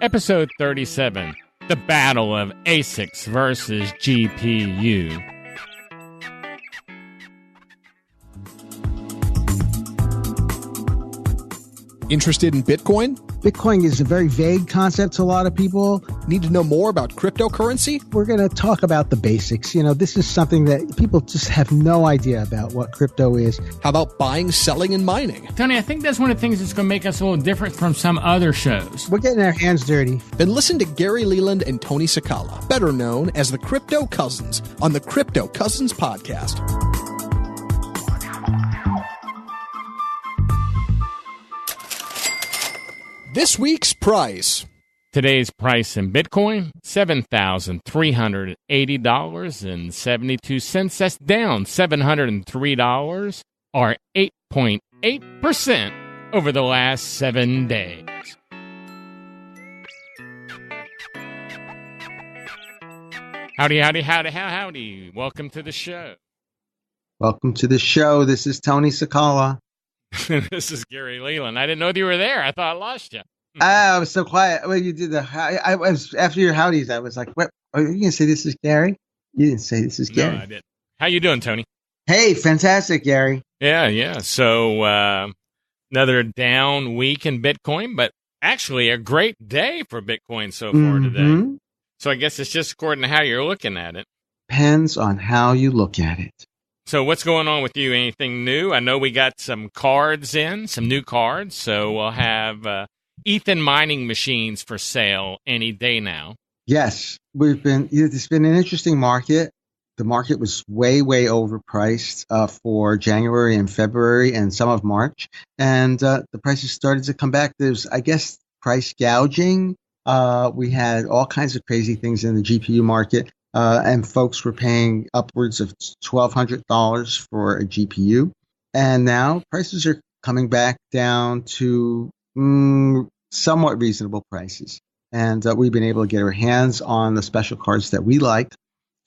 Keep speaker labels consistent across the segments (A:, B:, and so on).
A: Episode 37, The Battle of ASICs versus GPU.
B: Interested in Bitcoin?
C: Bitcoin is a very vague concept to a lot of people.
B: Need to know more about cryptocurrency?
C: We're going to talk about the basics. This is something that people just have no idea about what crypto is.
B: How about buying, selling, and mining?
A: Tony, I think that's one of the things that's going to make us a little different from some other shows.
C: We're getting our hands dirty.
B: Then listen to Gary Leland and Tony Sakala, better known as the Crypto Cousins, on the Crypto Cousins podcast. This week's price.
A: Today's price in Bitcoin, $7,380.72. That's down $703, or 8.8% over the last 7 days. Howdy. Welcome to the show.
C: Welcome to the show. This is Tony Sakala.
A: This is Gary Leland. I didn't know that you were there. I thought I lost you.
C: I was so quiet. Well, you did I was after your howdies. I was like, "What? Are you gonna say this is Gary?" You didn't say this is Gary.
A: No, I didn't. How you doing, Tony?
C: Hey, fantastic, Gary.
A: Yeah. So another down week in Bitcoin, but actually a great day for Bitcoin so far today. So I guess it's just according to how you're looking at it.
C: Depends on how you look at it.
A: So what's going on with you? Anything new? I know we got some cards in, some new cards. So we'll have Ethan mining machines for sale any day now.
C: Yes, it's been an interesting market. The market was way overpriced for January and February and some of March. And the prices started to come back. There's, I guess, price gouging. We had all kinds of crazy things in the GPU market. And folks were paying upwards of $1,200 for a GPU. And now prices are coming back down to somewhat reasonable prices. And we've been able to get our hands on the special cards that we like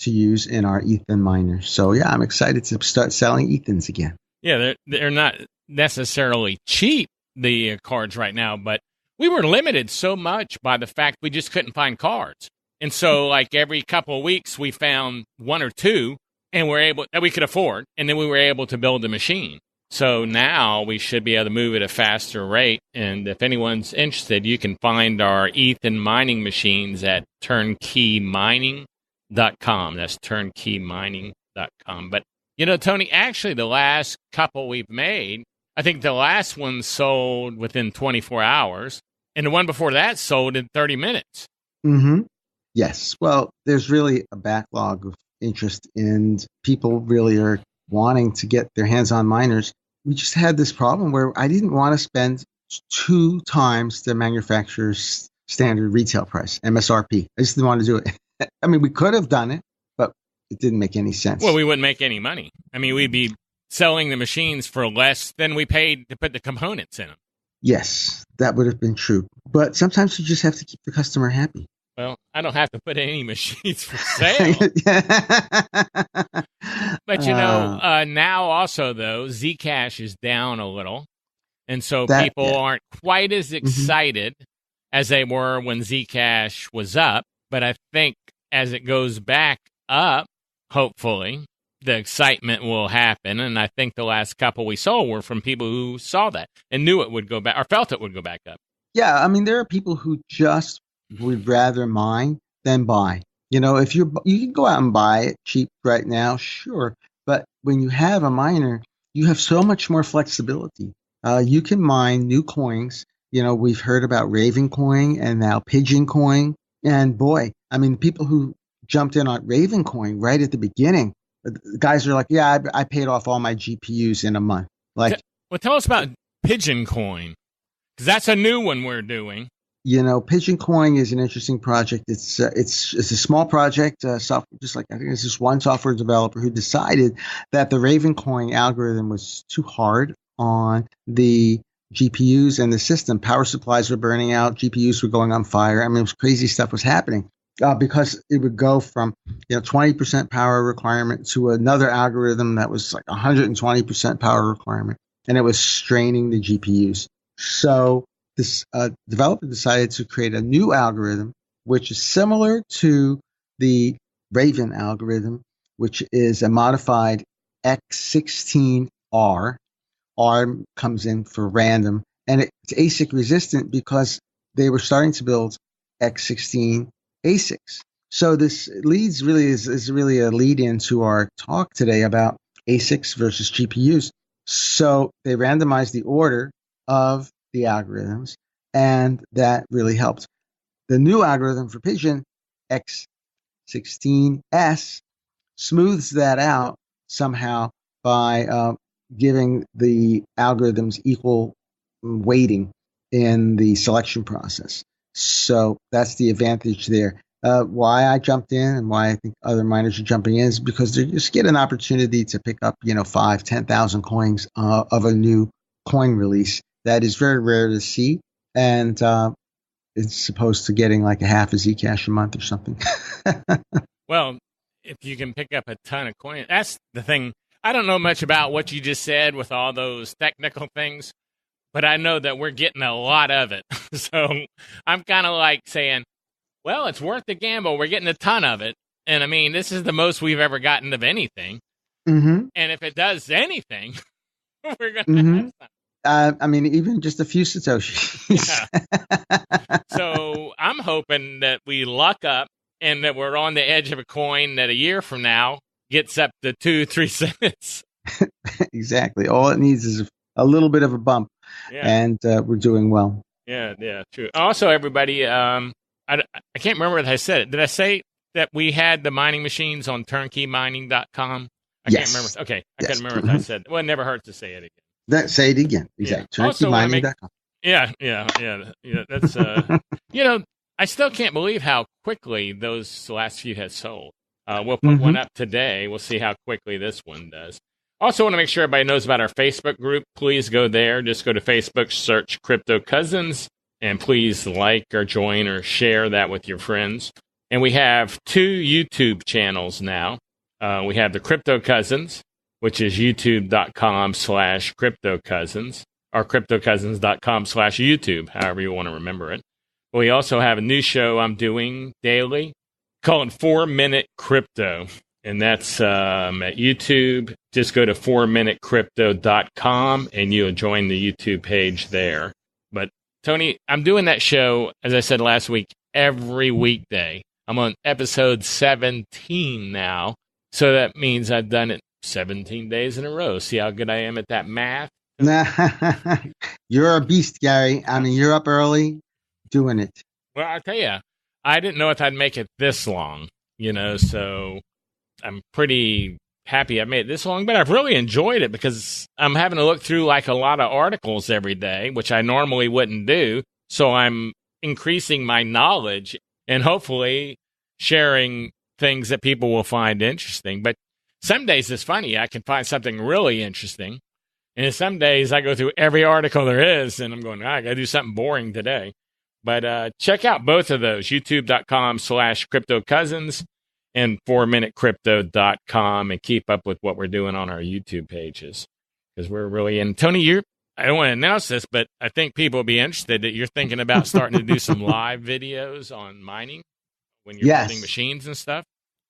C: to use in our Ethan miner. So, yeah, I'm excited to start selling Ethans again.
A: Yeah, they're not necessarily cheap, the cards right now, but we were limited so much by the fact we just couldn't find cards. And so, like, every couple of weeks, we found one or two and that we could afford, and then we were able to build the machine. So now we should be able to move at a faster rate. And if anyone's interested, you can find our Ethan mining machines at turnkeymining.com. That's turnkeymining.com. But, Tony, actually, the last couple we've made, I think the last one sold within 24 hours, and the one before that sold in 30 minutes.
C: Mm-hmm. Yes. Well, there's really a backlog of interest, and people really are wanting to get their hands on miners. We just had this problem where I didn't want to spend 2 times the manufacturer's standard retail price, MSRP. I just didn't want to do it. I mean, we could have done it, but it didn't make any sense.
A: Well, we wouldn't make any money. I mean, we'd be selling the machines for less than we paid to put the components in them.
C: Yes, that would have been true. But sometimes you just have to keep the customer happy.
A: Well, I don't have to put any machines for sale. But, now also, though, Zcash is down a little. And so people aren't quite as excited as they were when Zcash was up. But I think as it goes back up, hopefully, the excitement will happen. And I think the last couple we saw were from people who saw that and knew it would go back or felt it would go back up.
C: Yeah, I mean, there are people who just would rather mine than buy. If you can go out and buy it cheap right now, sure. But when you have a miner, you have so much more flexibility. You can mine new coins. We've heard about Raven Coin and now Pigeon Coin. And boy, I mean, people who jumped in on Raven Coin right at the beginning, the guys are like, yeah, I paid off all my GPUs in a month. Like,
A: well, tell us about Pigeon Coin, because that's a new one we're doing.
C: Pigeon Coin is an interesting project. It's a small project, just like I think there's this one software developer who decided that the Raven Coin algorithm was too hard on the GPUs and the system. Power supplies were burning out. GPUs were going on fire. I mean, it was crazy stuff was happening because it would go from 20% power requirement to another algorithm that was like 120% power requirement, and it was straining the GPUs. So this developer decided to create a new algorithm, which is similar to the Raven algorithm, which is a modified X16R. R comes in for random, and it's ASIC resistant because they were starting to build X16 ASICs. So this leads really is really a lead into our talk today about ASICs versus GPUs. So they randomized the order of the algorithms, and that really helped. The new algorithm for Pigeon, X16S, smooths that out somehow by giving the algorithms equal weighting in the selection process. So that's the advantage there. Why I jumped in and why I think other miners are jumping in is because they just get an opportunity to pick up, 5, 10,000 coins of a new coin release. That is very rare to see. And it's opposed to getting like a half a Zcash a month or something.
A: Well, if you can pick up a ton of coins, that's the thing. I don't know much about what you just said with all those technical things, but I know that we're getting a lot of it. So I'm kind of like saying, well, it's worth the gamble. We're getting a ton of it. And I mean, this is the most we've ever gotten of anything.
C: Mm-hmm.
A: And if it does anything, we're going to
C: Mm-hmm.
A: have some.
C: Even just a few Satoshis.
A: Yeah. So I'm hoping that we luck up and that we're on the edge of a coin that a year from now gets up to 2-3 cents.
C: Exactly. All it needs is a little bit of a bump, and we're doing well.
A: Yeah, true. Also, everybody, I can't remember if I said it. Did I say that we had the mining machines on turnkeymIning.com? I can't remember. Okay, I couldn't remember if I said it. Well, it never hurts to say it again.
C: Say it again. Exactly.
A: Yeah.
C: TurnkeymIning.com.
A: Yeah. That's, I still can't believe how quickly those last few have sold. We'll put one up today. We'll see how quickly this one does. Also want to make sure everybody knows about our Facebook group. Please go there. Just go to Facebook, search Crypto Cousins, and please like or join or share that with your friends. And we have 2 YouTube channels now. We have the Crypto Cousins, which is youtube.com/Crypto Cousins, or cryptocousins.com/YouTube, however you want to remember it. We also have a new show I'm doing daily called 4-Minute Crypto. And that's at YouTube. Just go to 4minutecrypto.com and you'll join the YouTube page there. But Tony, I'm doing that show, as I said last week, every weekday. I'm on episode 17 now. So that means I've done it 17 days in a row. See how good I am at that math?
C: You're a beast, Gary. I mean, you're up early doing it.
A: Well, I'll tell you, I didn't know if I'd make it this long, so I'm pretty happy I made it this long, but I've really enjoyed it because I'm having to look through like a lot of articles every day, which I normally wouldn't do. So I'm increasing my knowledge and hopefully sharing things that people will find interesting. But some days it's funny. I can find something really interesting. And some days I go through every article there is and I'm going, I got to do something boring today. But check out both of those, youtube.com/Crypto Cousins and 4minutecrypto.com, and keep up with what we're doing on our YouTube pages. Because we're really in. Tony, I don't want to announce this, but I think people will be interested that you're thinking about starting to do some live videos on mining when you're building machines and stuff.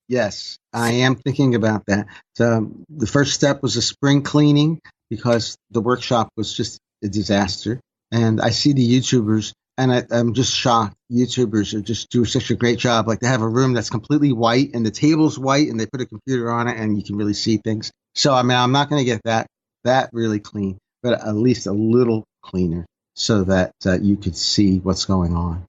C: Yes, I am thinking about that. So the first step was a spring cleaning because the workshop was just a disaster. And I see the YouTubers, and I'm just shocked. YouTubers are just do such a great job. Like they have a room that's completely white and the table's white and they put a computer on it and you can really see things. So, I mean, I'm not going to get that really clean, but at least a little cleaner so that you could see what's going on.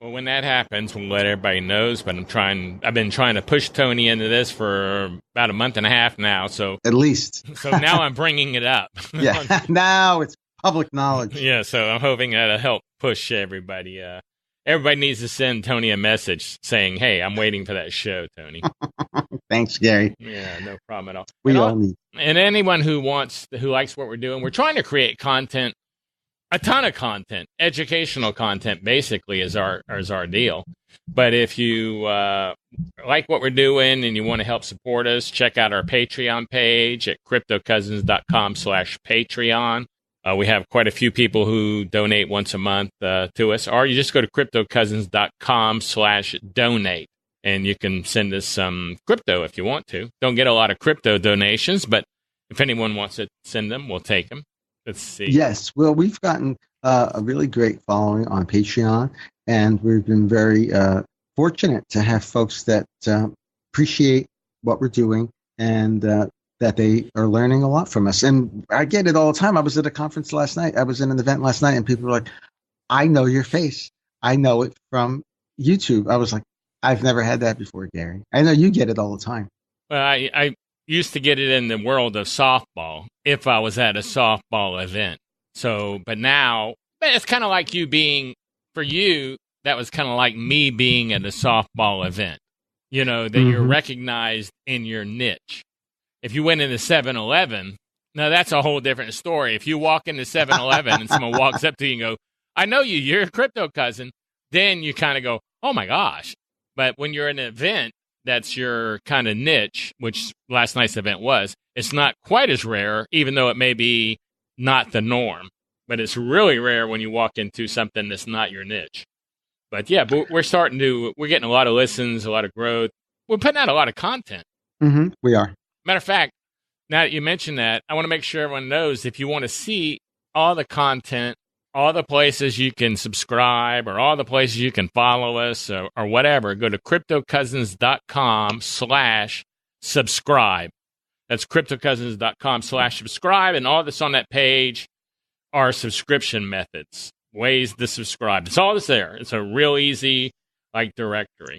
A: Well, when that happens, we'll let everybody knows, but I've been trying to push Tony into this for about a month and a half now. So
C: at least.
A: So now I'm bringing it up.
C: Yeah. Now it's public knowledge.
A: Yeah. So I'm hoping that'll help push everybody. Everybody needs to send Tony a message saying, hey, I'm waiting for that show, Tony.
C: Thanks, Gary.
A: Yeah, no problem at all.
C: We all need.
A: And anyone who likes what we're doing, we're trying to create content. A ton of content, educational content, basically, is our deal. But if you like what we're doing and you want to help support us, check out our Patreon page at cryptocousins.com/Patreon. We have quite a few people who donate once a month to us, or you just go to cryptocousins.com/donate, and you can send us some crypto if you want to. Don't get a lot of crypto donations, but if anyone wants to send them, we'll take them. Let's see.
C: Yes, well, we've gotten a really great following on Patreon, and we've been very fortunate to have folks that appreciate what we're doing and that they are learning a lot from us. And I get it all the time. I was at a conference last night. I was in an event last night, and people were like, I know your face. I know it from YouTube. I was like, I've never had that before, Gary. I know you get it all the time.
A: Well, I used to get it in the world of softball if I was at a softball event. So, but now it's kind of like you being, for you, that was kind of like me being at a softball event, you know, that you're recognized in your niche. If you went into 7-Eleven, now that's a whole different story. If you walk into 7-Eleven and someone walks up to you and go, I know you, you're a crypto cousin, then you kind of go, oh my gosh. But when you're in an event, that's your kind of niche, which last night's event was, it's not quite as rare, even though it may be not the norm. But it's really rare when you walk into something that's not your niche. But yeah, we're getting a lot of listens, a lot of growth. We're putting out a lot of content.
C: We are.
A: Matter of fact, now that you mention that, I want to make sure everyone knows if you want to see all the content, all the places you can subscribe or all the places you can follow us or whatever, go to cryptocousins.com/subscribe. That's cryptocousins.com/subscribe. And all that's on that page are subscription methods, ways to subscribe. It's all that's there. It's a real easy, directory.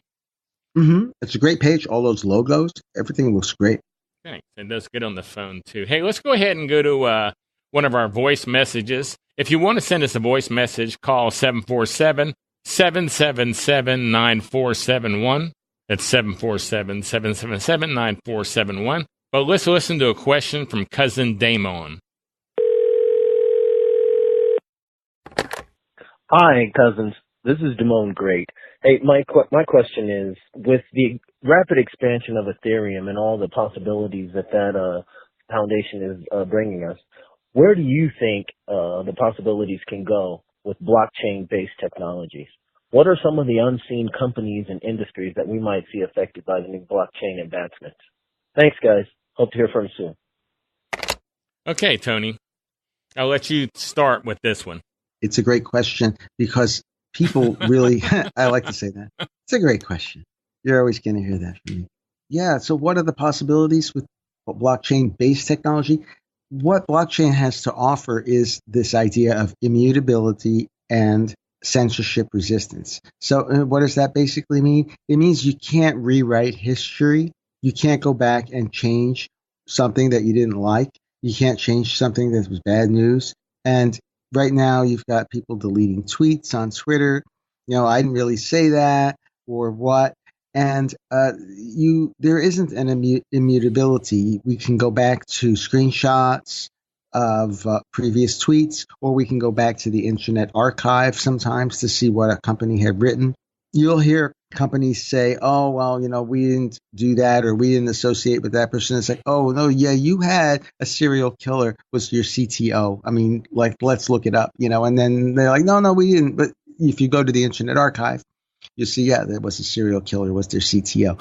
C: It's a great page. All those logos, everything looks great.
A: Thanks. It does good on the phone, too. Hey, let's go ahead and go to one of our voice messages. If you want to send us a voice message, call 747-777-9471. That's 747-777-9471. But let's listen to a question from Cousin Damon.
D: Hi, cousins. This is Damone Great. Hey, my question is, with the rapid expansion of Ethereum and all the possibilities that foundation is bringing us, where do you think the possibilities can go with blockchain-based technologies? What are some of the unseen companies and industries that we might see affected by the new blockchain advancements? Thanks, guys. Hope to hear from you soon.
A: Okay, Tony. I'll let you start with this one.
C: It's a great question because people really, I like to say that. It's a great question. You're always going to hear that from me. Yeah, so what are the possibilities with blockchain-based technology? What blockchain has to offer is this idea of immutability and censorship resistance. So what does that basically mean? It means you can't rewrite history. You can't go back and change something that you didn't like. You can't change something that was bad news. And right now you've got people deleting tweets on Twitter. I didn't really say that or what. And there isn't an immutability. We can go back to screenshots of previous tweets, or we can go back to the Internet Archive sometimes to see what a company had written. You'll hear companies say, oh, well, we didn't do that, or we didn't associate with that person. It's like, oh, no, yeah, you had a serial killer was your CTO. I mean, let's look it up, and then they're like, no, we didn't. But if you go to the Internet Archive, you see, yeah, there was a serial killer was their CTO.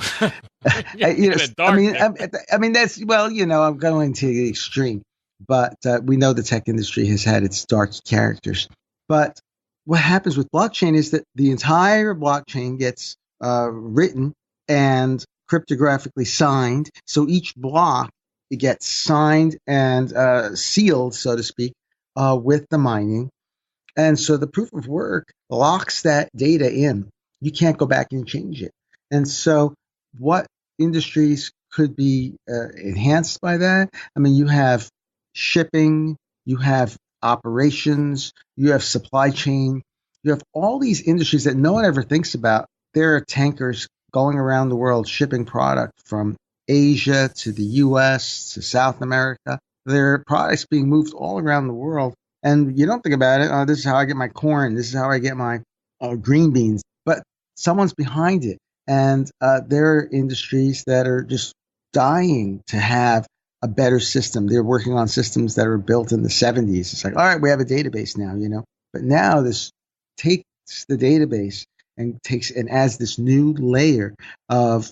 C: I mean, that's, well, I'm going to the extreme, but we know the tech industry has had its dark characters. But what happens with blockchain is that the entire blockchain gets written and cryptographically signed. So each block gets signed and sealed, so to speak, with the mining. And so the proof of work locks that data in. You can't go back and change it. And so what industries could be enhanced by that? I mean, you have shipping, you have operations, you have supply chain, you have all these industries that no one ever thinks about. There are tankers going around the world shipping product from Asia to the U.S. to South America. There are products being moved all around the world. And you don't think about it, this is how I get my corn, this is how I get my green beans. But someone's behind it. And there are industries that are just dying to have a better system. They're working on systems that are built in the 70s. It's like, all right, we have a database now, But now this takes the database and adds this new layer of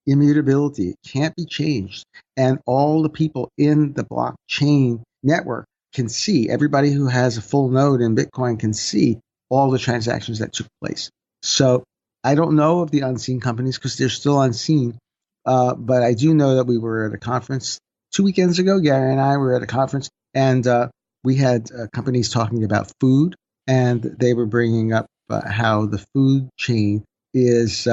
C: immutability. It can't be changed. And all the people in the blockchain network can see, everybody who has a full node in Bitcoin can see all the transactions that took place. So I don't know of the unseen companies because they're still unseen. But I do know that we were at a conference 2 weekends ago. Gary and I were at a conference, and we had companies talking about food, and they were bringing up how the food chain is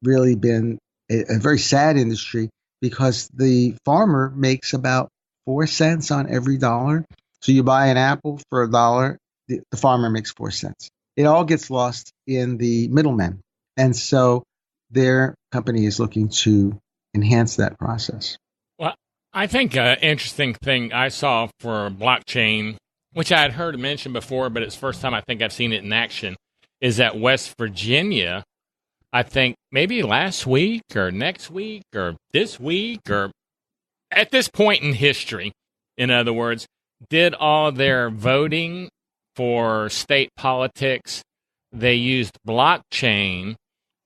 C: really been a very sad industry because the farmer makes about 4 cents on every dollar. So you buy an apple for $1, the farmer makes 4 cents. It all gets lost in the middlemen. And so their company is looking to enhance that process.
A: Well, I think an interesting thing I saw for blockchain, which I had heard mentioned before, but it's the first time I think I've seen it in action, is that West Virginia, I think maybe last week or next week or this week or at this point in history, in other words, did all their voting for state politics. They used blockchain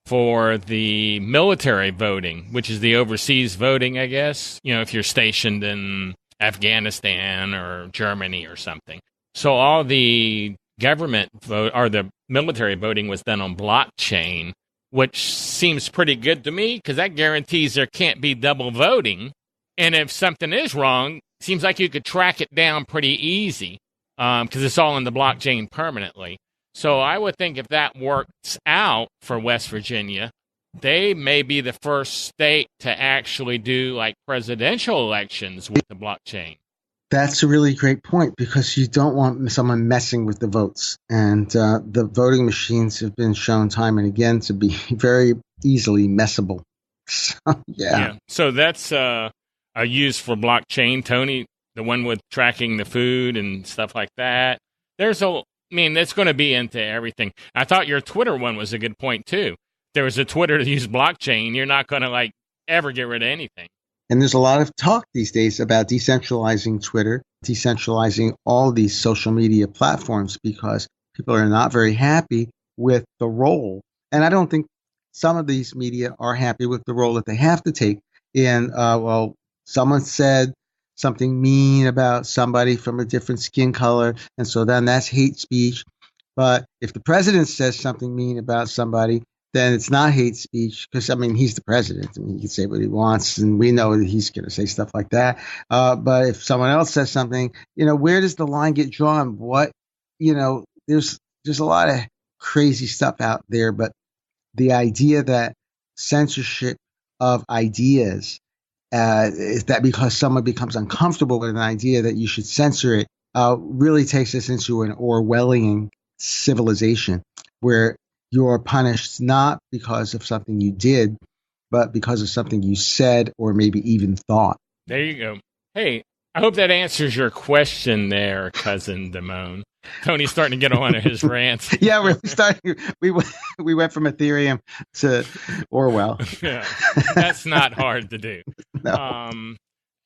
A: for the military voting, which is the overseas voting, I guess, if you're stationed in Afghanistan or Germany or something. So all the government vote or the military voting was done on blockchain, which seems pretty good to me because that guarantees there can't be double voting. And if something is wrong, seems like you could track it down pretty easy because it's all in the blockchain permanently. So I would think if that works out for West Virginia, they may be the first state to actually do like presidential elections with the blockchain.
C: That's a really great point because you don't want someone messing with the votes. And the voting machines have been shown time and again to be very easily messable. So, yeah.
A: So that's a use for blockchain, Tony, the one with tracking the food and stuff like that. It's going to be into everything. I thought your Twitter one was a good point, too. There was a Twitter to use blockchain. You're not going to, ever get rid of anything.
C: And there's a lot of talk these days about decentralizing Twitter, decentralizing all these social media platforms because people are not very happy with the role. And I don't think some of these media are happy with the role that they have to take in, someone said something mean about somebody from a different skin color, and so then that's hate speech. But if the president says something mean about somebody, then it's not hate speech because, he's the president. He can say what he wants, and we know that he's going to say stuff like that. But if someone else says something, where does the line get drawn? There's a lot of crazy stuff out there, but the idea that censorship of ideas is that because someone becomes uncomfortable with an idea that you should censor it, really takes us into an Orwellian civilization where you're punished not because of something you did, but because of something you said or maybe even thought.
A: There you go. Hey, I hope that answers your question there, Cousin Damone. Tony's starting to get on his rants.
C: Yeah, we're starting. We went from Ethereum to Orwell.
A: Yeah, that's not hard to do.
C: No.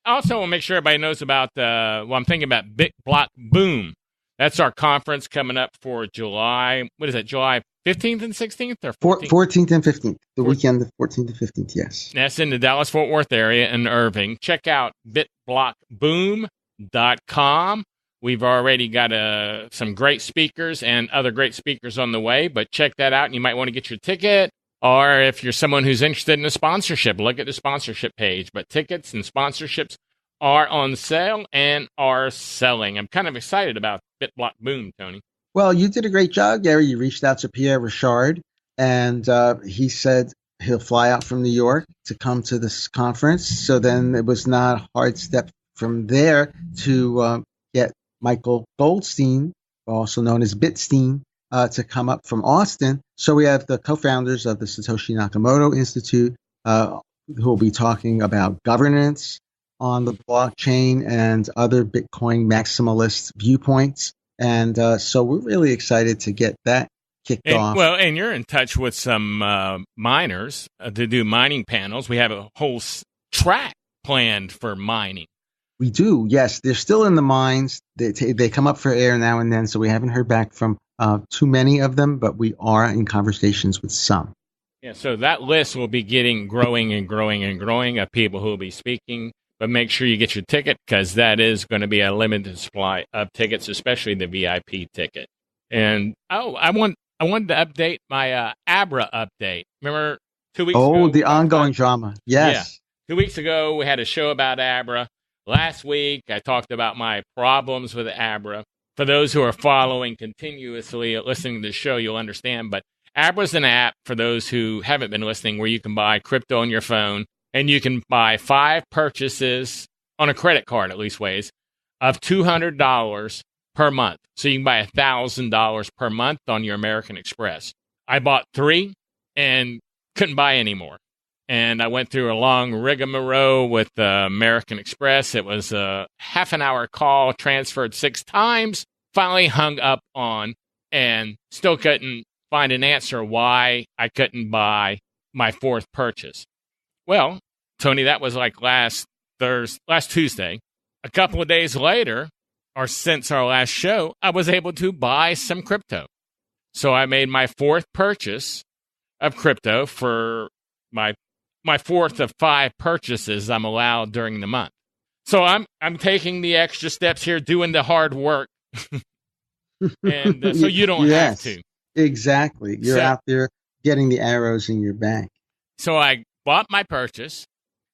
A: Also, we'll make sure everybody knows about I'm thinking about BitBlock Boom. That's our conference coming up for July. What is it? July 15th and 16th or 14th?
C: 14th and 15th. The weekend of 14th and 15th, yes.
A: That's in the Dallas-Fort Worth area in Irving. Check out bitblockboom.com. We've already got some great speakers and other great speakers on the way, but check that out and you might want to get your ticket. Or if you're someone who's interested in a sponsorship, look at the sponsorship page. But tickets and sponsorships are on sale and are selling. I'm kind of excited about BitBlock Boom, Tony.
C: Well, you did a great job, Gary. You reached out to Pierre Richard, and he said he'll fly out from New York to come to this conference. So then it was not a hard step from there to get Michael Goldstein, also known as Bitstein, to come up from Austin. So we have the co-founders of the Satoshi Nakamoto Institute who will be talking about governance on the blockchain and other Bitcoin maximalist viewpoints. And so we're really excited to get that kicked off.
A: Well, and you're in touch with some miners to do mining panels. We have a whole track planned for mining.
C: We do, yes. They're still in the mines. They come up for air now and then, so we haven't heard back from too many of them, but we are in conversations with some.
A: Yeah, so that list will be growing and growing and growing of people who will be speaking. But make sure you get your ticket because that is going to be a limited supply of tickets, especially the VIP ticket. And I wanted to update my Abra update. Remember 2 weeks ago?
C: Oh, the ongoing drama. Yes.
A: Yeah. 2 weeks ago, we had a show about Abra. Last week, I talked about my problems with Abra. For those who are following continuously, listening to the show, you'll understand. But Abra is an app, for those who haven't been listening, where you can buy crypto on your phone, and you can buy 5 purchases on a credit card, at least ways, of $200 per month. So you can buy $1,000 per month on your American Express. I bought 3 and couldn't buy any more. And I went through a long rigmarole with American Express. It was a half an hour call, transferred 6 times, finally hung up on, and still couldn't find an answer why I couldn't buy my 4th purchase. Well, Tony, that was like last Tuesday. A couple of days later, or since our last show, I was able to buy some crypto. So I made my 4th purchase of crypto for my 4th of 5 purchases I'm allowed during the month. So I'm taking the extra steps here, doing the hard work, and so you don't have to.
C: Exactly. You're out there getting the arrows in your bank.
A: So I bought my purchase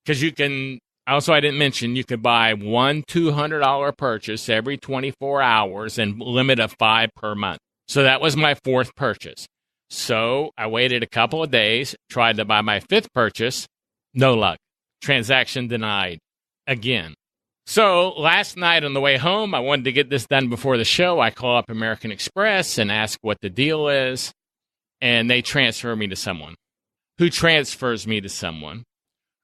A: because you can. Also, I didn't mention you could buy one $200 purchase every 24 hours and limit of 5 per month. So that was my 4th purchase. So I waited a couple of days, tried to buy my 5th purchase. No luck. Transaction denied again. So last night on the way home, I wanted to get this done before the show. I call up American Express and ask what the deal is. And they transfer me to someone who transfers me to someone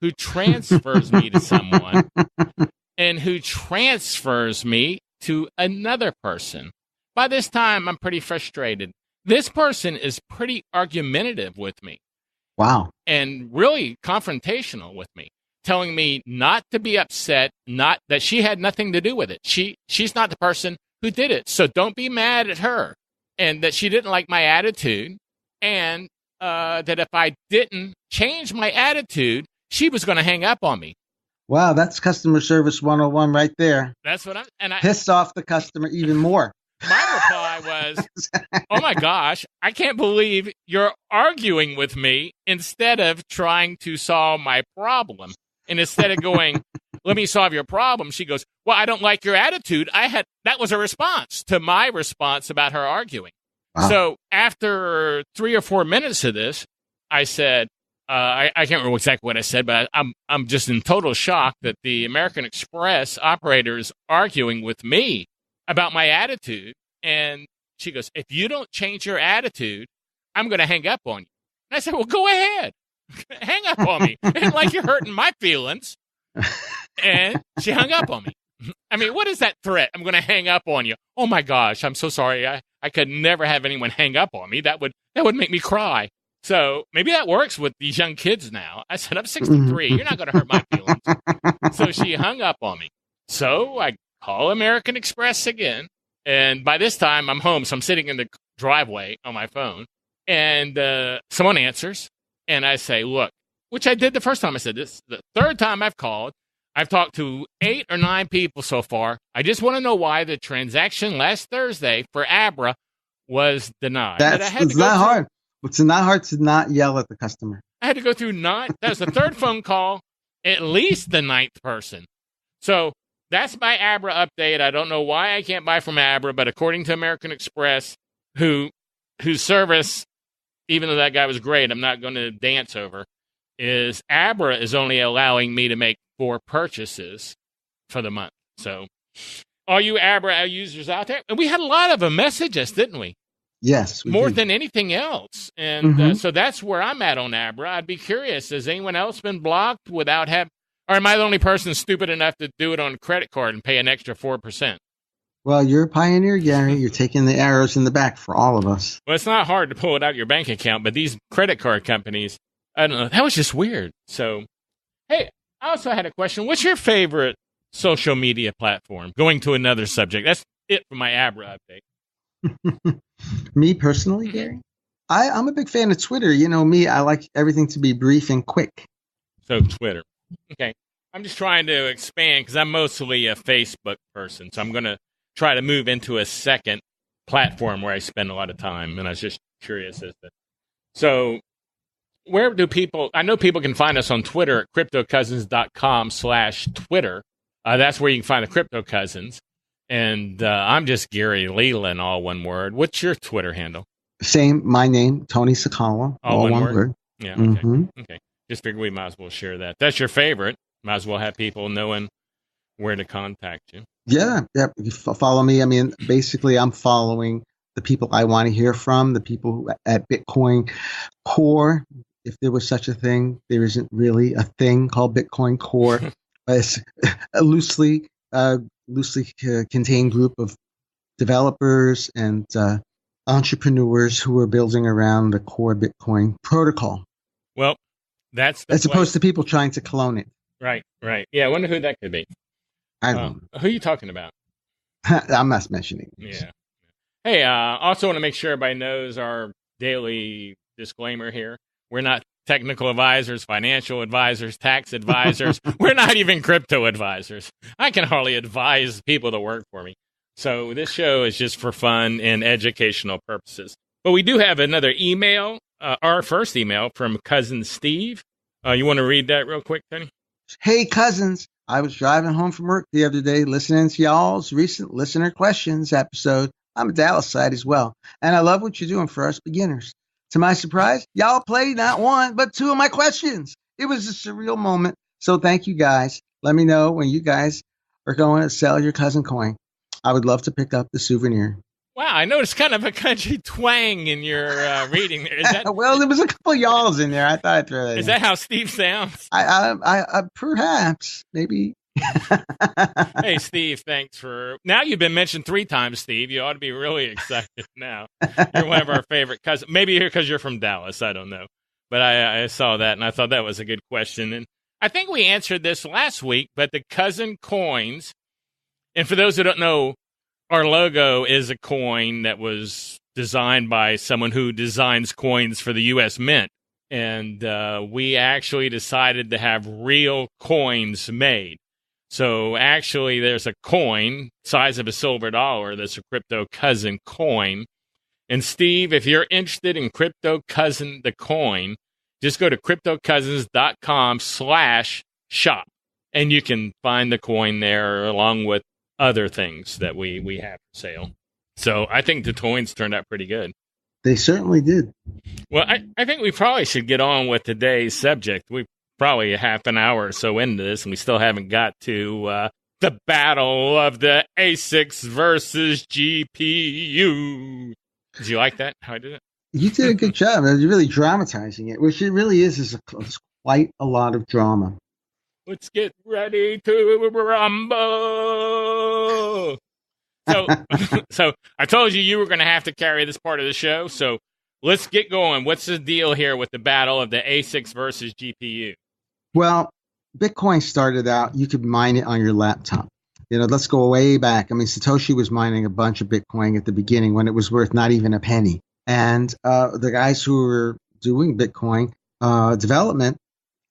A: who transfers me to someone and who transfers me to another person. By this time, I'm pretty frustrated. This person is pretty argumentative with me.
C: Wow.
A: And really confrontational with me, telling me not to be upset, not that she had nothing to do with it. She's not the person who did it, so don't be mad at her. And that she didn't like my attitude, and that if I didn't change my attitude, she was going to hang up on me.
C: Wow, that's customer service 101 right there.
A: That's what I
C: piss off the customer even more.
A: My reply was, oh my gosh, I can't believe you're arguing with me instead of trying to solve my problem. And instead of going, let me solve your problem, she goes, well, I don't like your attitude. That was a response to my response about her arguing. Wow. So after 3 or 4 minutes of this, I said, I can't remember exactly what I said, but I'm just in total shock that the American Express operator is arguing with me about my attitude. And she goes, if you don't change your attitude, I'm going to hang up on you. And I said, well, go ahead. Hang up on me. It ain't like you're hurting my feelings. And she hung up on me. I mean, what is that threat? I'm going to hang up on you. Oh my gosh, I'm so sorry. I could never have anyone hang up on me. That would make me cry. So maybe that works with these young kids now. I said, I'm 63. You're not going to hurt my feelings. So she hung up on me. So I call American Express again. And by this time, I'm home. So I'm sitting in the driveway on my phone. And someone answers. And I say, look, which I did the first time. I said, this is the 3rd time I've called. I've talked to 8 or 9 people so far. I just want to know why the transaction last Thursday for Abra was denied.
C: It's not hard. It's not hard to not yell at the customer.
A: I had to go through 9. That was the 3rd phone call, at least the 9th person. So that's my Abra update. I don't know why I can't buy from Abra, but according to American Express, whose service, even though that guy was great, I'm not going to dance over, is Abra is only allowing me to make 4 purchases for the month. So all you Abra users out there, and we had a lot of them message us, didn't we?
C: Yes.
A: More than anything else. And so that's where I'm at on Abra. I'd be curious, has anyone else been blocked without or am I the only person stupid enough to do it on a credit card and pay an extra 4%?
C: Well, you're a pioneer, Gary. You're taking the arrows in the back for all of us.
A: Well, it's not hard to pull it out of your bank account, but these credit card companies, I don't know. That was just weird. So, hey, I also had a question. What's your favorite social media platform. Going to another subject. That's it for my Abra update.
C: Me personally, Gary, I'm a big fan of Twitter. You know me, I like everything to be brief and quick.
A: So Twitter. Okay. I'm just trying to expand because I'm mostly a Facebook person. So I'm going to try to move into a second platform where I spend a lot of time. And I was just curious as to. So where do people, I know people can find us on Twitter at cryptocousins.com/Twitter. That's where you can find the Crypto Cousins. And I'm just Gary Leland, all one word. What's your Twitter handle?
C: Same, my name, Tony Sakala, all one word.
A: Yeah, okay. Mm-hmm. Okay. Just figure we might as well share that. That's your favorite. Might as well have people knowing where to contact you.
C: Yeah. You follow me. I mean, basically, I'm following the people I want to hear from, the people at Bitcoin Core. If there was such a thing, there isn't really a thing called Bitcoin Core. It's a loosely contained group of developers and entrepreneurs who are building around the core Bitcoin protocol.
A: Well, that's
C: as opposed to people trying to clone it.
A: Right. Yeah, I wonder who that could be.
C: I don't know.
A: Who are you talking about?
C: I'm not mentioning names.
A: Yeah. Hey, also want to make sure everybody knows our daily disclaimer here. We're not technical advisors, financial advisors, tax advisors. We're not even crypto advisors. I can hardly advise people to work for me. So this show is just for fun and educational purposes. But we do have another email, our first email from Cousin Steve. You want to read that real quick, Tony?
C: Hey, cousins. I was driving home from work the other day listening to y'all's recent listener questions episode. I'm a Dallas side as well, and I love what you're doing for us beginners. To my surprise, y'all played not one, but two of my questions. It was a surreal moment, so thank you guys. Let me know when you guys are going to sell your cousin coin. I would love to pick up the souvenir.
A: Wow, I noticed kind of a country twang in your reading there. Is that,
C: well, there was a couple of y'alls in there. I thought I'd throw that in.
A: Is that how Steve sounds?
C: I perhaps, maybe.
A: Hey, Steve, thanks for... Now you've been mentioned 3 times, Steve. You ought to be really excited now. You're one of our favorite cousins. Maybe because you're from Dallas. I don't know. But I saw that, and I thought that was a good question. And I think we answered this last week, but the cousin coins... And for those who don't know, our logo is a coin that was designed by someone who designs coins for the U.S. Mint. And we actually decided to have real coins made. So actually, there's a coin size of a silver dollar that's a Crypto Cousin coin. And Steve, if you're interested in Crypto Cousin, the coin, just go to cryptocousins.com/shop. And you can find the coin there along with other things that we have for sale. So I think the coins turned out pretty good.
C: They certainly did.
A: Well, I think we probably should get on with today's subject. We're probably a half an hour or so into this, and we still haven't got to the battle of the ASICs versus GPU. Did you like that, how I did it?
C: You did a good job. You're really dramatizing it, which it really is quite a lot of drama.
A: Let's get ready to rumble. So I told you were going to have to carry this part of the show. So let's get going. What's the deal here with the battle of the ASICs versus GPU?
C: Well, Bitcoin started out, you could mine it on your laptop. You know, let's go way back. I mean, Satoshi was mining a bunch of Bitcoin at the beginning when it was worth not even a penny. And the guys who were doing Bitcoin development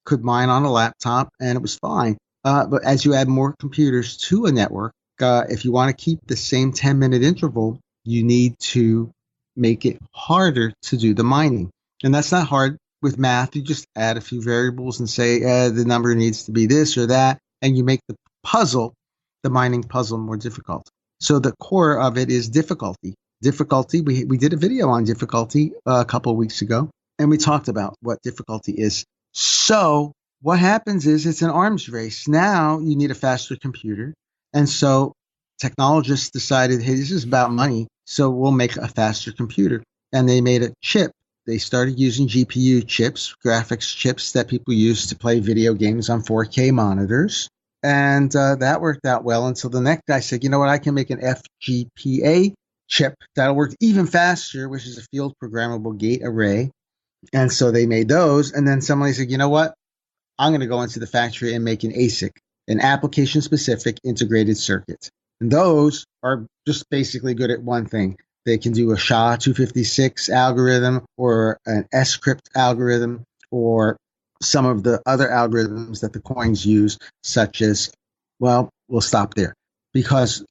C: could mine on a laptop, and it was fine. But as you add more computers to a network, if you want to keep the same 10-minute interval, you need to make it harder to do the mining. And that's not hard with math. You just add a few variables and say the number needs to be this or that, and you make the mining puzzle, more difficult. So the core of it is difficulty. Difficulty, we did a video on difficulty a couple of weeks ago, and we talked about what difficulty is. So what happens is it's an arms race. Now you need a faster computer. And so technologists decided, hey, this is about money, so we'll make a faster computer. And they made a chip. They started using GPU chips, graphics chips that people use to play video games on 4K monitors. And that worked out well until the next guy said, you know what, I can make an FGPA chip that'll work even faster, which is a field programmable gate array. And so they made those. And then somebody said, you know what? I'm going to go into the factory and make an ASIC. an application-specific integrated circuit. And those are just basically good at one thing. They can do a SHA-256 algorithm or an S-crypt algorithm or some of the other algorithms that the coins use, such as, well, we'll stop there. Because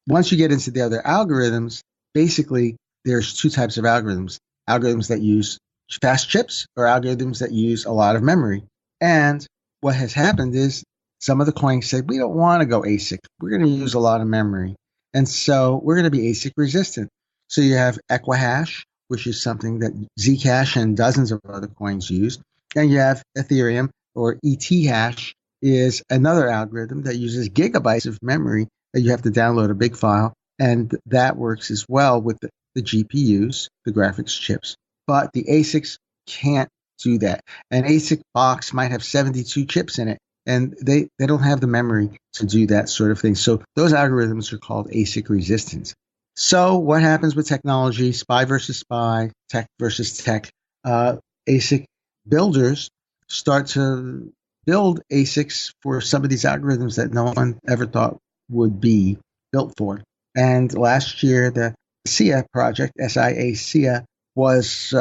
C: once you get into the other algorithms, basically there's two types of algorithms. Algorithms that use fast chips or algorithms that use a lot of memory. And what has happened is some of the coins said, we don't want to go ASIC. We're going to use a lot of memory. And so we're going to be ASIC resistant. So you have Equihash, which is something that Zcash and dozens of other coins use. And you have Ethereum, or ETHash, is another algorithm that uses gigabytes of memory that you have to download a big file. And that works as well with the GPUs, the graphics chips. But the ASICs can't do that. An ASIC box might have 72 chips in it, and they don't have the memory to do that sort of thing. So those algorithms are called ASIC resistant. So what happens with technology, spy versus spy, tech versus tech? ASIC builders start to build ASICs for some of these algorithms that no one ever thought would be built for. And last year, the SIA project, SIA, was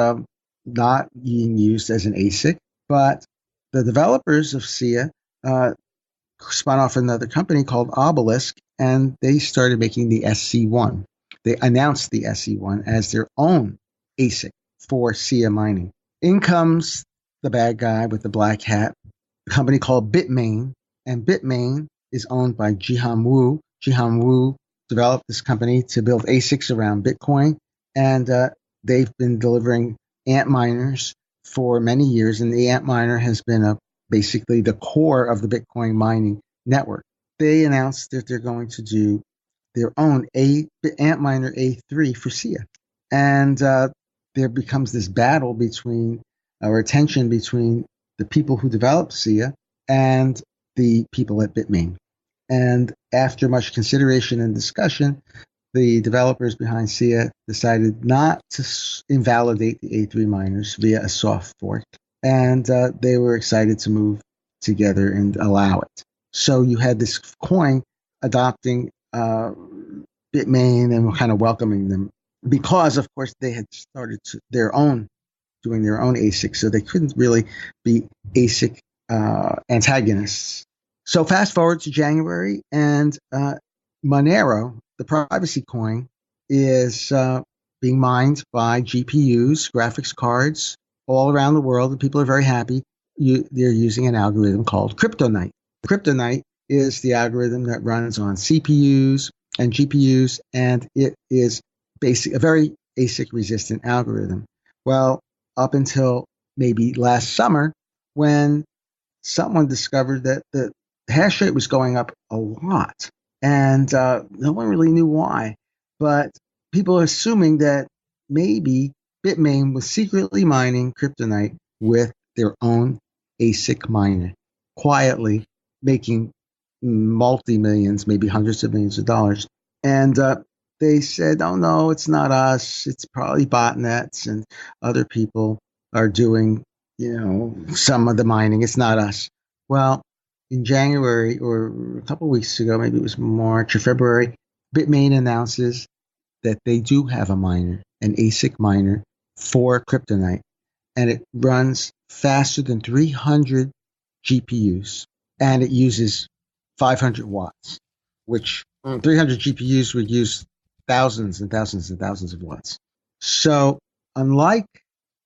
C: not being used as an ASIC, but the developers of SIA spun off another company called Obelisk, and they started making the SC1. They announced the SC1 as their own ASIC for SIA mining. In comes the bad guy with the black hat, a company called Bitmain, and Bitmain is owned by Jihan Wu. Jihan Wu developed this company to build ASICs around Bitcoin, and they've been delivering Antminers for many years, and the Antminer has been basically the core of the Bitcoin mining network. They announced that they're going to do their own Antminer A3 for SIA. And there becomes this battle or tension between the people who developed SIA and the people at Bitmain. And after much consideration and discussion, the developers behind SIA decided not to invalidate the A3 miners via a soft fork. And they were excited to move together and allow it. So you had this coin adopting Bitmain and kind of welcoming them because, of course, they had started doing their own ASIC, so they couldn't really be ASIC antagonists. So fast forward to January, and Monero, the privacy coin, is being mined by GPUs, graphics cards, all around the world, and people are very happy. They're using an algorithm called Kryptonite. Kryptonite is the algorithm that runs on CPUs and GPUs, and it is a very ASIC-resistant algorithm. Well, up until maybe last summer, when someone discovered that the hash rate was going up a lot, and no one really knew why. But people are assuming that maybe Bitmain was secretly mining Kryptonite with their own ASIC miner, quietly making multi-millions, maybe hundreds of millions of dollars. And they said, oh, no, it's not us. It's probably botnets and other people are doing, some of the mining. It's not us. Well, in January or a couple of weeks ago, maybe it was March or February, Bitmain announces that they do have a miner, an ASIC miner for Kryptonite, and it runs faster than 300 GPUs, and it uses 500 watts, which 300 GPUs would use thousands and thousands and thousands of watts. So unlike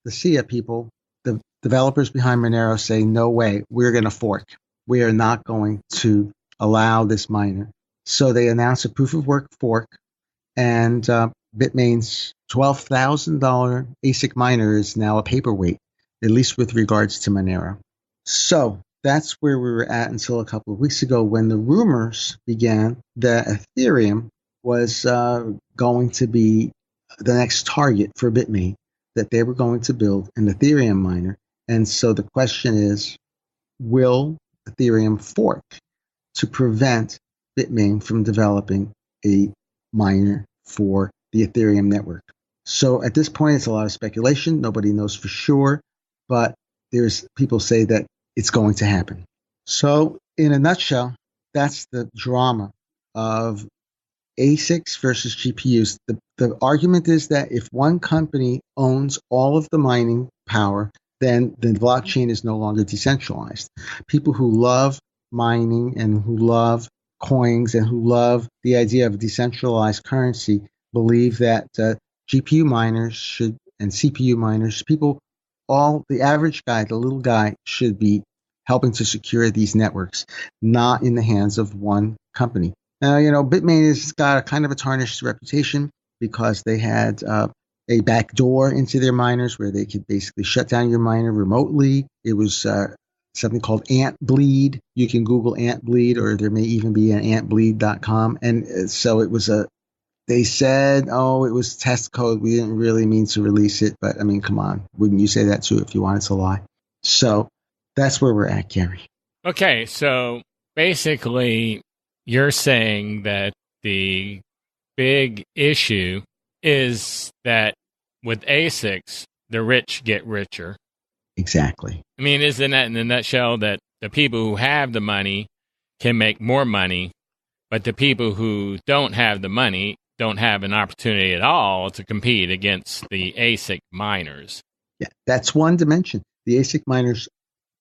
C: the SIA people, the developers behind Monero say, no way, we're going to fork. We are not going to allow this miner. So they announced a proof of work fork, and Bitmain's $12,000 ASIC miner is now a paperweight, at least with regards to Monero. So that's where we were at until a couple of weeks ago when the rumors began that Ethereum was going to be the next target for Bitmain, that they were going to build an Ethereum miner. And so the question is, will Ethereum fork to prevent Bitmain from developing a miner for the Ethereum network? So at this point, it's a lot of speculation. Nobody knows for sure, but there's people say that it's going to happen. So in a nutshell, that's the drama of ASICs versus GPUs. The argument is that if one company owns all of the mining power, then the blockchain is no longer decentralized. People who love mining and who love coins and who love the idea of decentralized currency believe that GPU miners should and CPU miners, people, all the average guy, the little guy, should be helping to secure these networks, not in the hands of one company. Bitmain has got a kind of a tarnished reputation because they had a back door into their miners where they could basically shut down your miner remotely. It was something called ant bleed. You can Google ant bleed, or there may even be an antbleed.com. And so it was they said, oh, it was test code. We didn't really mean to release it. But I mean, come on. Wouldn't you say that too if you wanted to lie? So that's where we're at, Gary.
A: Okay. So basically, you're saying that the big issue is that with ASICs, the rich get richer.
C: Exactly.
A: I mean, isn't that in a nutshell that the people who have the money can make more money, but the people who don't have the money don't have an opportunity at all to compete against the ASIC miners?
C: Yeah, that's one dimension. The ASIC miners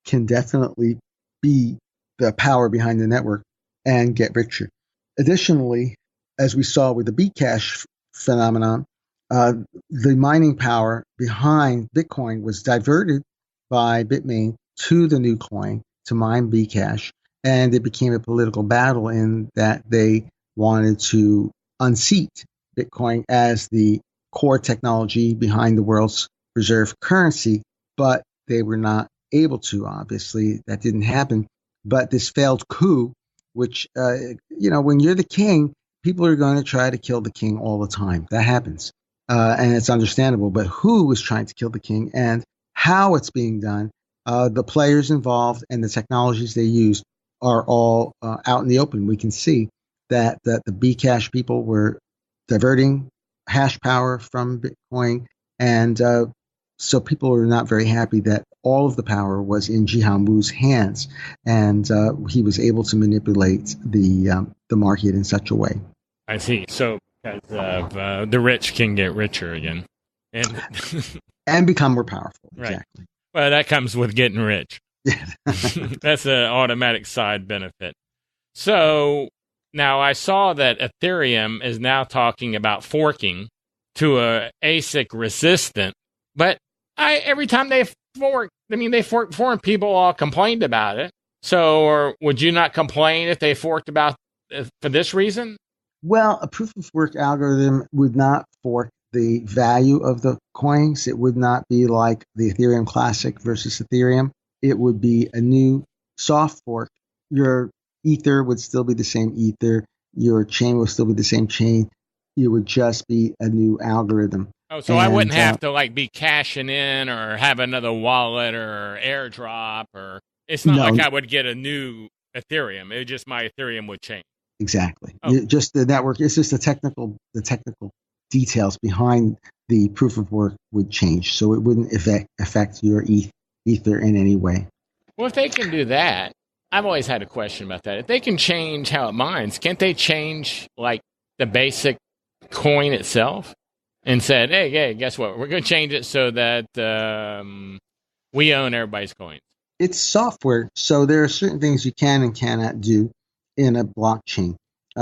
C: can definitely be the power behind the network and get richer. Additionally, as we saw with the Bcash phenomenon, the mining power behind Bitcoin was diverted by Bitmain to the new coin to mine Bcash, and it became a political battle in that they wanted to unseat Bitcoin as the core technology behind the world's reserve currency, but they were not able to. Obviously, that didn't happen. But this failed coup, which, when you're the king, people are going to try to kill the king all the time. That happens. And it's understandable. But who is trying to kill the king and how it's being done, the players involved and the technologies they use are all out in the open. We can see that the Bcash people were diverting hash power from Bitcoin. And so people are not very happy that all of the power was in Jihan Wu's hands. And he was able to manipulate the market in such a way.
A: I see. So because of the rich can get richer again. And
C: and become more powerful.
A: Right.
C: Exactly.
A: Well, that comes with getting rich.
C: Yeah.
A: That's an automatic side benefit. So now I saw that Ethereum is now talking about forking to a ASIC resistant, but every time they fork, they fork before and people all complained about it. So, or would you not complain if they forked about for this reason?
C: Well, a proof of work algorithm would not fork the value of the coins. It would not be like the Ethereum Classic versus Ethereum. It would be a new soft fork. Your Ether would still be the same Ether. Your chain would still be the same chain. It would just be a new algorithm.
A: Oh, so I wouldn't have to be cashing in or have another wallet or airdrop, or it's not like I would get a new Ethereum. It just my Ethereum would change.
C: Exactly. Oh. Just the network. It's just the technical details behind the proof of work would change, so it wouldn't affect your Ether in any way.
A: Well, if they can do that, I've always had a question about that. If they can change how it mines, can't they change the basic coin itself? And said, hey, guess what? We're going to change it so that we own everybody's coins.
C: It's software, so there are certain things you can and cannot do in a blockchain.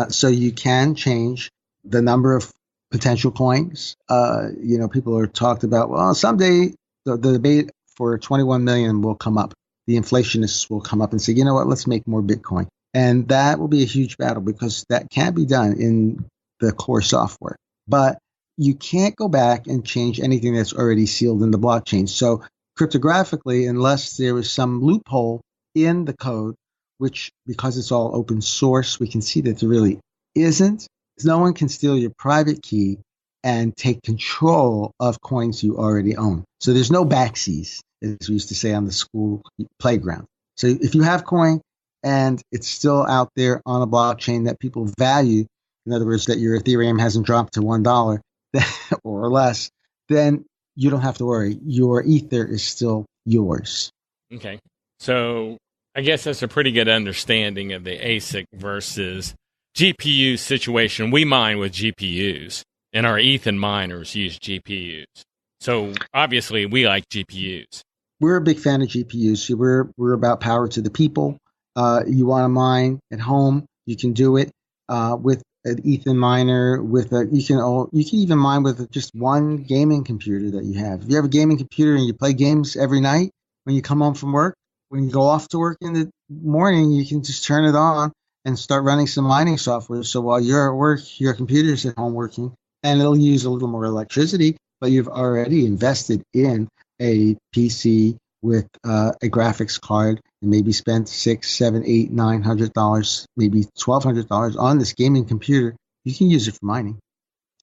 C: So you can change the number of potential coins. People are talked about, well, someday the debate for 21 million will come up. The inflationists will come up and say, you know what, let's make more Bitcoin. And that will be a huge battle because that can't be done in the core software. But you can't go back and change anything that's already sealed in the blockchain. So cryptographically, unless there is some loophole in the code, which because it's all open source, we can see that there really isn't, no one can steal your private key and take control of coins you already own. So there's no backsies, as we used to say on the school playground. So if you have coin and it's still out there on a blockchain that people value, in other words, that your Ethereum hasn't dropped to $1 or less, then you don't have to worry. Your Ether is still yours.
A: Okay. So I guess that's a pretty good understanding of the ASIC versus GPU situation. We mine with GPUs, and our Ethan miners use GPUs. So obviously, we like GPUs.
C: We're a big fan of GPUs. So we're about power to the people. You want to mine at home, you can do it with an Ethan miner. You can even mine with just one gaming computer that you have. If you have a gaming computer and you play games every night when you come home from work, when you go off to work in the morning, you can just turn it on and start running some mining software. So while you're at work, your computer's at home working, and it'll use a little more electricity, but you've already invested in a PC with a graphics card and maybe spent $600, $700, $800, $900, maybe $1,200 on this gaming computer. You can use it for mining.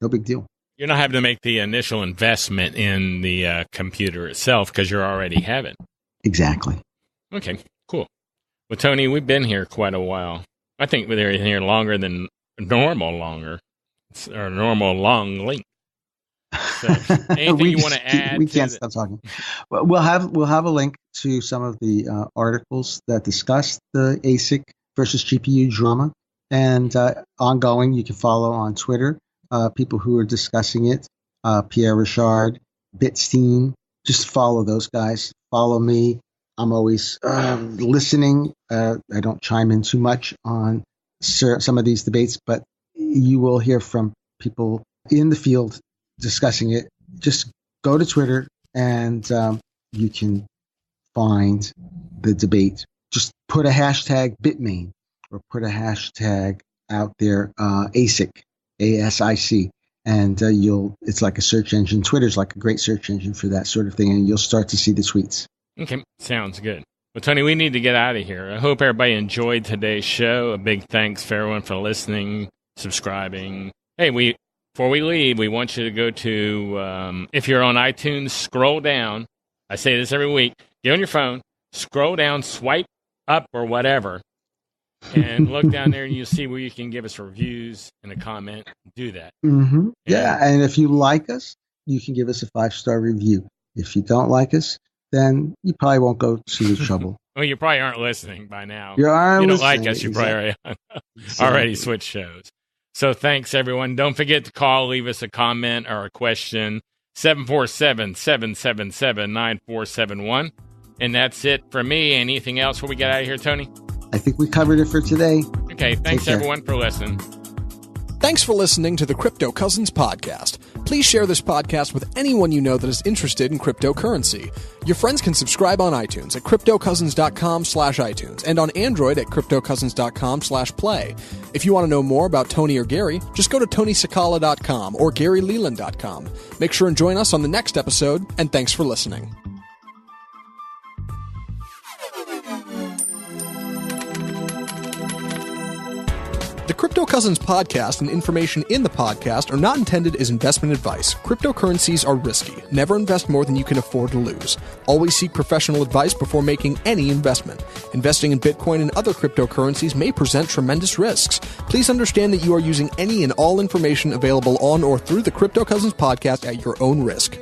C: No big deal.
A: You're not having to make the initial investment in the computer itself because you're already having.
C: Exactly.
A: Okay, cool. Well, Tony, we've been here quite a while. I think we're here longer than normal or normal long length. So, anything you want to add?
C: We can't stop talking. Well, we'll have a link to some of the articles that discuss the ASIC versus GPU drama, and ongoing. You can follow on Twitter people who are discussing it. Pierre Richard, Bitstein. Just follow those guys. Follow me. I'm always listening. I don't chime in too much on some of these debates, but you will hear from people in the field discussing it. Just go to Twitter and you can find the debate. Just put a hashtag Bitmain or put a hashtag out there, ASIC, ASIC, and it's like a search engine. Twitter's like a great search engine for that sort of thing, and you'll start to see the tweets.
A: Okay, sounds good. Well, Tony, we need to get out of here. I hope everybody enjoyed today's show. A big thanks for everyone for listening, subscribing. Hey, before we leave, we want you to go to, if you're on iTunes, scroll down. I say this every week. Get on your phone, scroll down, swipe up or whatever, and look down there and you'll see where you can give us reviews and a comment. Do that.
C: Mm-hmm. Yeah, and if you like us, you can give us a 5-star review. If you don't like us, then you probably won't go to the trouble.
A: Well, you probably aren't listening by now.
C: You
A: don't like us, you probably already switched shows. So thanks, everyone. Don't forget to call, leave us a comment or a question, 747-777-9471. And that's it for me. Anything else before we get out of here, Tony?
C: I think we covered it for today.
A: Okay, thanks, everyone, for listening.
B: Thanks for listening to the Crypto Cousins podcast. Please share this podcast with anyone you know that is interested in cryptocurrency. Your friends can subscribe on iTunes at cryptocousins.com/iTunes and on Android at cryptocousins.com/play. If you want to know more about Tony or Gary, just go to tonysakala.com or garyleland.com. Make sure and join us on the next episode, and thanks for listening. The Crypto Cousins podcast and information in the podcast are not intended as investment advice. Cryptocurrencies are risky. Never invest more than you can afford to lose. Always seek professional advice before making any investment. Investing in Bitcoin and other cryptocurrencies may present tremendous risks. Please understand that you are using any and all information available on or through the Crypto Cousins podcast at your own risk.